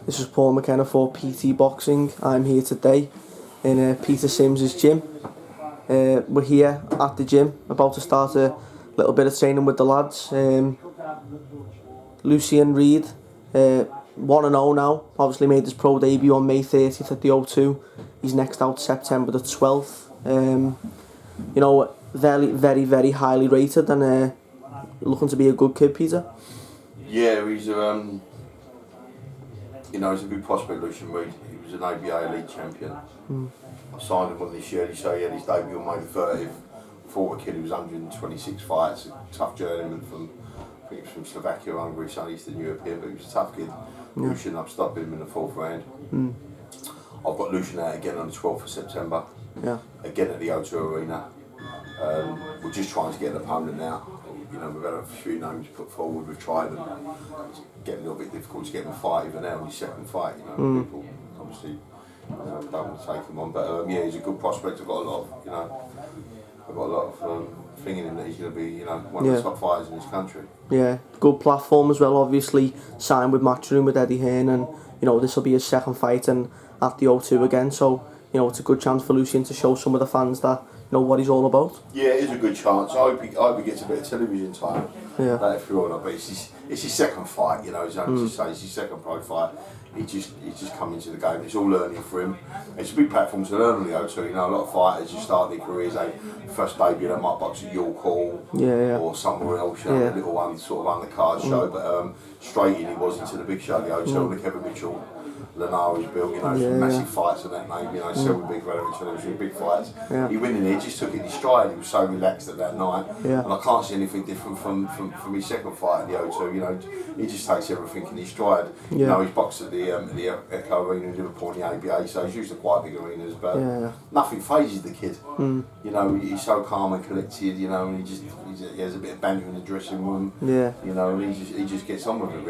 This is Paul McKenna for PT Boxing. I'm here today in Peter Sims's gym. We're here at the gym, about to start a little bit of training with the lads. Lucian Reid, 1-0 now, obviously made his pro debut on May 30th at the O2. He's next out September the 12th. Very, very highly rated and looking to be a good kid, Peter. Yeah, he's he's a big prospect, Lucian Reid. He was an ABA elite champion. I signed him on this year. He had his debut on May 30th. Fought a kid who was 126 fights, a tough journeyman from Slovakia, Hungary, South Eastern European, but he was a tough kid. Lucian, I've stopped him in the 4th round. I've got Lucian out again on the 12th of September. Again at the O2 Arena. We're just trying to get an opponent now. We've had a few names put forward, we've tried them. It's getting a little bit difficult to get them a fight even now in his second fight. People obviously don't want to take him on. But he's a good prospect. I've got a lot of thing in him that he's going to be one of the top fighters in this country. Yeah, good platform as well, obviously. Signed with Matchroom with Eddie Hearn, and this will be his second fight and at the O2 again. So it's a good chance for Lucian to show some of the fans that what he's all about. Yeah, it is a good chance. I hope he gets a bit of television time. Yeah. If you're on, but it's his second fight. It's only to say it's his second pro fight. He's just come into the game. It's all learning for him. It's a big platform to learn on the O2. A lot of fighters just start their careers. They first debut, they might box at York Hall or somewhere else. A little one sort of undercard show. But straight in, he was into the big show, the O2. The Kevin Mitchell, Lenari's built, massive fights and that name, Selby Big relevant television, big fights. He went in there, just took it in his stride. He was so relaxed at that night, and I can't see anything different from his second fight at the O2. He just takes everything in his stride. He's boxed at the Echo Arena in Liverpool in the ABA, so he's used to quite big arenas, but nothing phases the kid. He's so calm and collected, and he has a bit of banter in the dressing room. And he just gets on with it,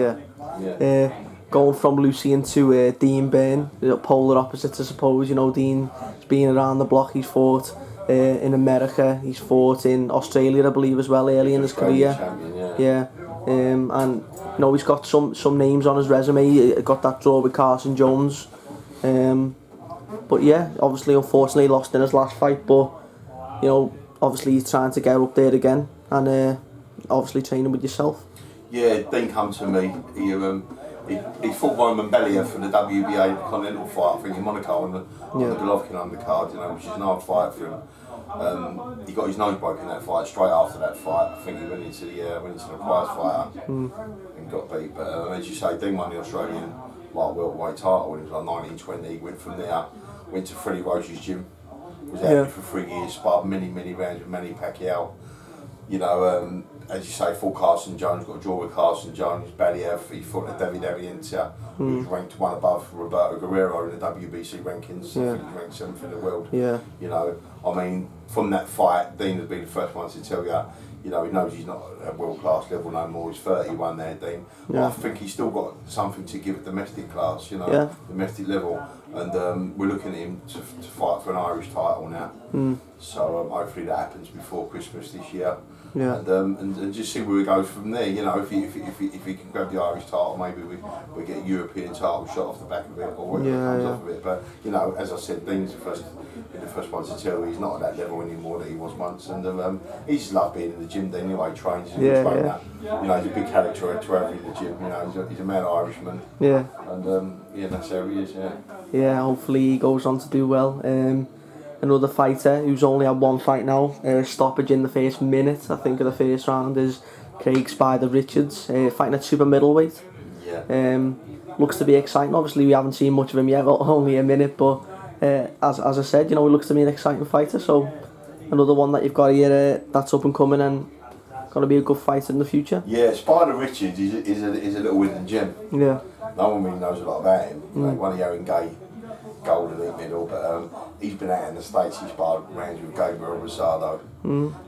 really. Going from Lucian to Dean Byrne, polar opposites, I suppose. Dean's been around the block. He's fought in America. He's fought in Australia, I believe, as well, early in his career. And he's got some names on his resume. He got that draw with Carson Jones. But obviously, unfortunately, lost in his last fight. But obviously, he's trying to get up there again, and obviously training with yourself. Yeah, Dean come to me. He fought Roman Bellier for the WBA Continental fight, I think, in Monaco on the Golovkin undercard, which is an hard fight for him. He got his nose broken in that fight straight after that fight. I think he went into the prize fighter and got beat. But as you say, Dean won the Australian welterweight title when he was like 19-20. He went from there, went to Freddie Roach's gym, was out there for 3 years, sparred many rounds with Manny Pacquiao. As you say, fought Carson Jones, got a draw with Carson Jones, Believ. He fought David Arienta, who was ranked one above Roberto Guerrero in the WBC rankings. I think he ranked 7th in the world. From that fight, Dean would be the first one to tell you, he knows he's not at world-class level no more. He's 31 there, Dean. But I think he's still got something to give at domestic class, domestic level. And we're looking at him to fight for an Irish title now. So hopefully that happens before Christmas this year. And just see where we go from there. If he can grab the Irish title, maybe we get a European title shot off the back of it, or whatever comes off of it. But as I said, Dean's the first one to tell he's not at that level anymore that he was once, and he just loves being in the gym. Anyway, he trains. He's a big character to have in the gym. He's a mad Irishman. And that's how he is. Hopefully he goes on to do well. Another fighter who's only had one fight now, stoppage in the first minute, I think, of the first round, is Craig Spider Richards, fighting at super middleweight. Looks to be exciting. Obviously, we haven't seen much of him yet, only a minute, but as I said, he looks to be an exciting fighter. So another one that you've got here that's up and coming and going to be a good fighter in the future. Yeah, Spider Richards is a little hidden gem. No one really knows a lot about him. One of Aaron Gay, gold elite middle, but he's been out in the States. He's sparred rounds with Gabriel Rosado.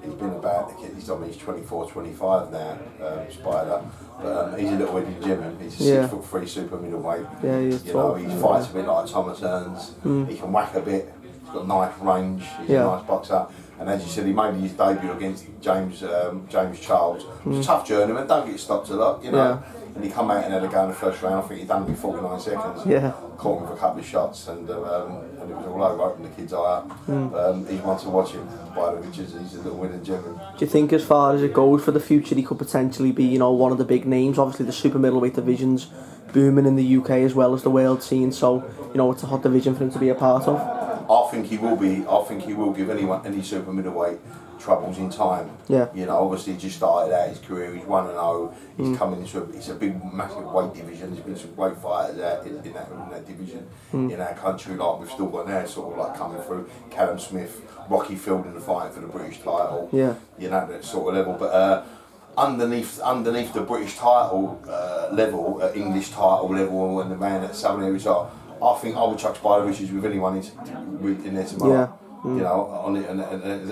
He's been about, he's 24, 25 now, Spider. But he's a little hidden gem. He's a 6'3" super middleweight. He fights a bit like Thomas Hearns. He can whack a bit. He's got knife range. He's a nice boxer. And as you said, he made his debut against James Charles. It was a tough journeyman. Don't get stopped a lot. and he come out and had a go in the first round. I think he done it in 49 seconds. Yeah. Caught him with a couple of shots, and it was all over, opened the kid's eye up. He's one to watch him, by the Richards. He's a little winning gem. Do you think, as far as it goes for the future, he could potentially be, one of the big names? Obviously, the super middleweight division's booming in the UK as well as the world scene, so it's a hot division for him to be a part of. I think he will be. I think he will give any super middleweight troubles in time. Yeah. Obviously he just started out his career. He's 1-0. He's coming into it's a big, massive weight division. There's been some great fighters out in that division in our country. Like we've still got now, sort of like coming through. Callum Smith, Rocky Fielding, the fight for the British title. Yeah. That sort of level. But underneath the British title level, English title level, and the man at Southern areas are. I think I would chuck Spider Richards with anyone in there tomorrow. Yeah. On it, and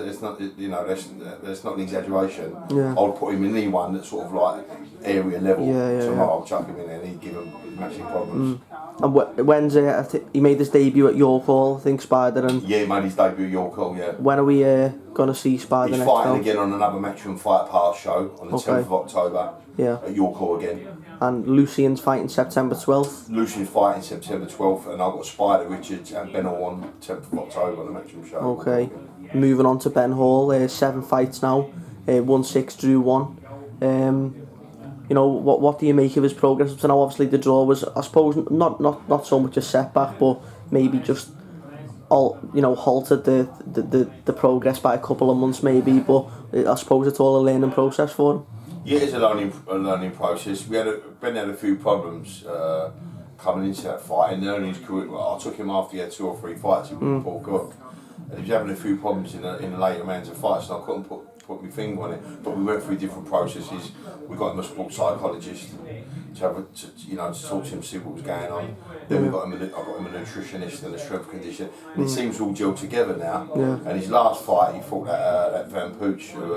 it's not, that's not an exaggeration. Yeah. I would put him in anyone that's sort of like area level. Tomorrow I'll chuck him in there and he'd give him massive problems. And when's I think he made his debut at York Hall, I think, Spider, and yeah, he made his debut at York Hall. Yeah. When are we gonna see Spider? He's next fighting time? again on another Matchroom Fight Pass show on the 10th of October. Yeah. At York Hall again. And Lucian's fighting September 12th. Lucian's fighting September 12th, and I've got Spider Richards and Ben Hall on 10th of October on the Matchroom show. Okay. Moving on to Ben Hall, 7 fights now, won 6, drew 1. What do you make of his progress? So now obviously the draw was, I suppose, not so much a setback, but maybe just halted the progress by a couple of months maybe. But I suppose it's all a learning process for him. Yeah, it's a learning process. Ben had a few problems coming into that fight, and early in his career, I took him after he had 2 or 3 fights with Paul Cook, and he was having a few problems in the later rounds of fights, and I couldn't put my finger on it. But we went through different processes. We got him a sports psychologist to talk to him, see what was going on. Then I got him a nutritionist and a strength conditioner, and it seems all gelled together now. Yeah. And his last fight, he fought that Van Pooch, who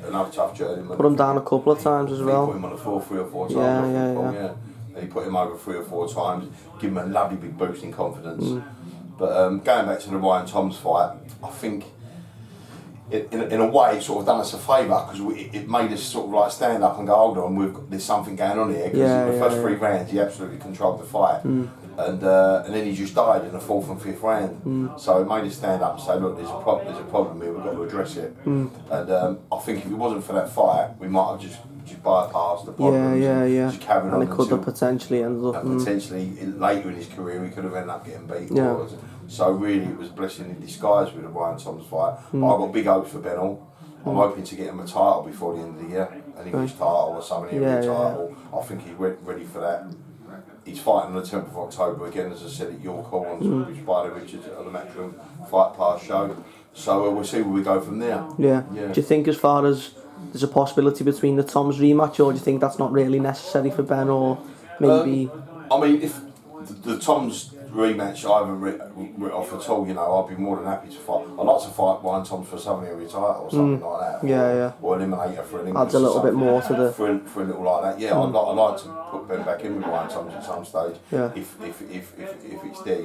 another tough journeyman. Put him down a couple of times as well. He put him on the floor 3 or 4 times. Yeah. And he put him over 3 or 4 times, give him a lovely big boost in confidence. But going back to the Ryan Thomas fight, I think in a way it sort of done us a favour, because it made us sort of like stand up and go, hold on, there's something going on here. Because the first 3 rounds he absolutely controlled the fight, and then he just died in the 4th and 5th round. So it made us stand up and say, look, there's a problem here, we've got to address it. And I think if it wasn't for that fight, we might have just bypassed the problems. Just carried on. And it could have potentially ended up. Potentially later in his career, he could have ended up getting beat. Yeah. So really, it was a blessing in disguise with the Ryan Thomas fight. But I've got big hopes for Ben Hall. I'm hoping to get him a title before the end of the year, an English title or some area title. I think he's ready for that. He's fighting on the 10th of October again, as I said, at York Hall on Spider Richards on the Matchroom Fight Pass show. So we'll see where we go from there. Yeah. Do you think, as far as there's a possibility between the Toms rematch, or do you think that's not really necessary for Ben, or maybe? I mean, if the Toms rematch I haven't written off at all, I'd be more than happy to fight. I'd like to fight Ryan Thomas for Southern area title or something like that. Or eliminate her for an English. Adds a little bit more to the... For a little like that, yeah. I'd like to put Ben back in with Ryan Thomas at some stage. Yeah. If it's there,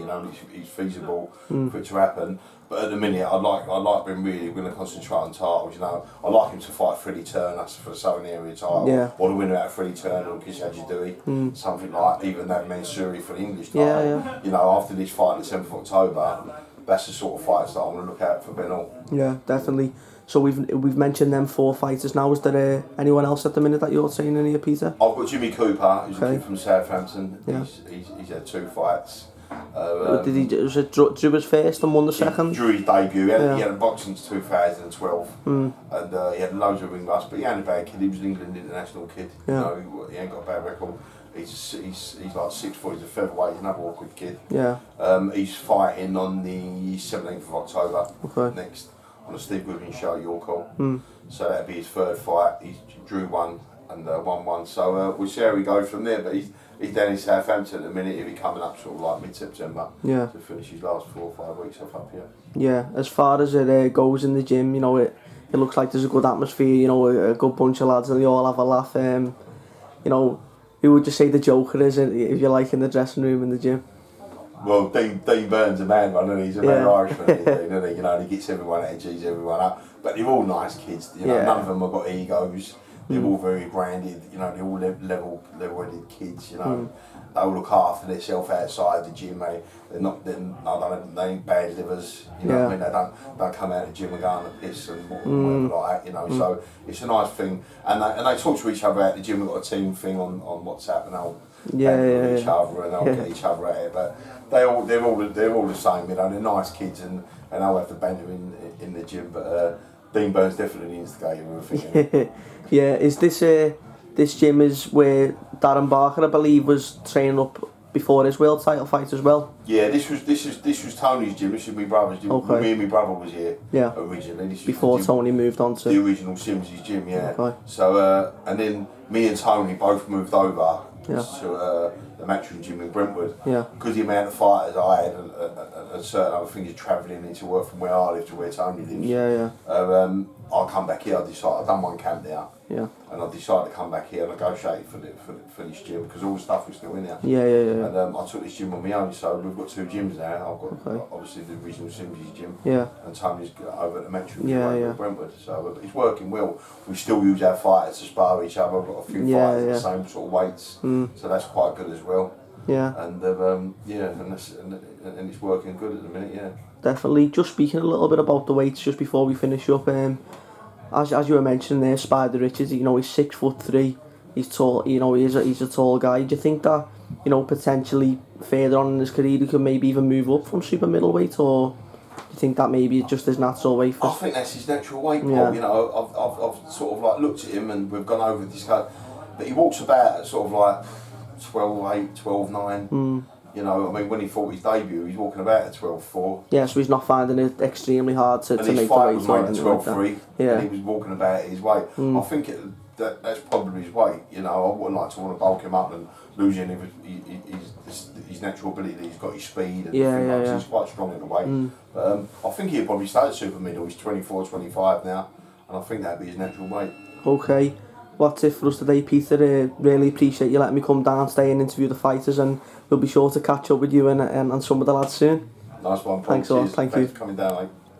it's feasible for it to happen. But at the minute, I'd like Ben really going to concentrate on titles. I'd like him to fight Freddie Turner for the Southern area title, or the winner out of Freddie Turner or Kishaji Dewey, something like even that Mansouri for the English title. After this fight on the 10th of October, that's the sort of fights that I'm going to look out for Ben Hall. Yeah, definitely. So we've mentioned them 4 fighters now. Is there anyone else at the minute that you're saying in here, Peter? I've got Jimmy Cooper, who's a kid from Southampton. Yeah. He's had 2 fights. Did he drew his first and won the second? He drew his debut. He had a boxing since 2012, and he had loads of ring rust. But he ain't a bad kid. He was an England international kid. Yeah. He ain't got a bad record. He's like 6 foot. He's a featherweight. He's another awkward kid. Yeah. He's fighting on the 17th of October next on the Steve Goodwin show at York Hall. So that'll be his 3rd fight. He drew 1 and won 1. So we'll see how he goes from there. But he's down in Southampton at the minute. He'll be coming up sort of like mid-September to finish his last 4 or 5 weeks off up here. Yeah, as far as it goes in the gym, it looks like there's a good atmosphere, a good bunch of lads, and they all have a laugh. Who would you say the joker is, if you like, in the dressing room in the gym? Well, Dean Byrne's a man, isn't he? He's a man Irishman, isn't he? He gets everyone edgy, everyone up. But they're all nice kids. None of them have got egos. they're all very grounded, you know, they're all level-headed kids, you know. They all look after themselves outside the gym, they ain't bad livers, you know what I mean, they don't come out of the gym and go on the piss and whatever like that, you know, so it's a nice thing. And they talk to each other out the gym. We've got a team thing on WhatsApp, and they'll each other and they'll get each other at it, but they're all the same, you know, they're nice kids, and they'll have the banter in the gym, but Dean Byrne's definitely the instigator of everything. Yeah, is this gym is where Darren Barker, I believe, was training up before his world title fight as well? Yeah, this was Tony's gym. This was my brother's gym. Okay. Me and my brother was here originally. This before was Tony moved on to the original Sims's gym. Yeah. Okay. So and then me and Tony both moved over to the Matchroom gym in Brentwood. Yeah. Because the amount of fighters I had and certain other things travelling into work from where I live to where Tony lives. Yeah, yeah. I come back here. I've done one camp there. Yeah. And I decided to come back here and negotiate for this gym because all the stuff was still in there. Yeah. And I took this gym on my own, so we've got 2 gyms now. I've got obviously the original Sims's gym. Yeah. And Tony's over at the Metro in Brentwood. So it's working well. We still use our fighters to spar each other. We've got a few fighters at the same sort of weights, so that's quite good as well. Yeah. And and it's working good at the minute. Yeah. Definitely. Just speaking a little bit about the weights just before we finish up. As you were mentioning there, Spider Richards, you know, he's 6'3", he's tall, you know, he's a tall guy. Do you think that, you know, potentially further on in his career he could maybe even move up from super middleweight, or do you think that maybe it's just his natural weight? I think that's his natural weight, Paul. You know, I've sort of like looked at him and we've gone over this guy, but he walks about at sort of like 12'8", 12'9". You know, I mean, when he fought his debut, he's walking about at 12'4". Yeah, so he's not finding it extremely hard to make the weight. And his fight was made at 12'3", yeah. and he was walking about at his weight. I think that's probably his weight. You know, I wouldn't like to want to bulk him up and lose any of his natural ability. He's got his speed and he's quite strong in the weight. But I think he'll probably stay at super middle. He's 24, 25 now, and I think that'd be his natural weight. Okay. That's it for us today, Peter. Really appreciate you letting me come down, stay and interview the fighters, and we'll be sure to catch up with you and some of the lads soon. Nice one, Paul. Thanks a lot. Thank you. For coming down, mate.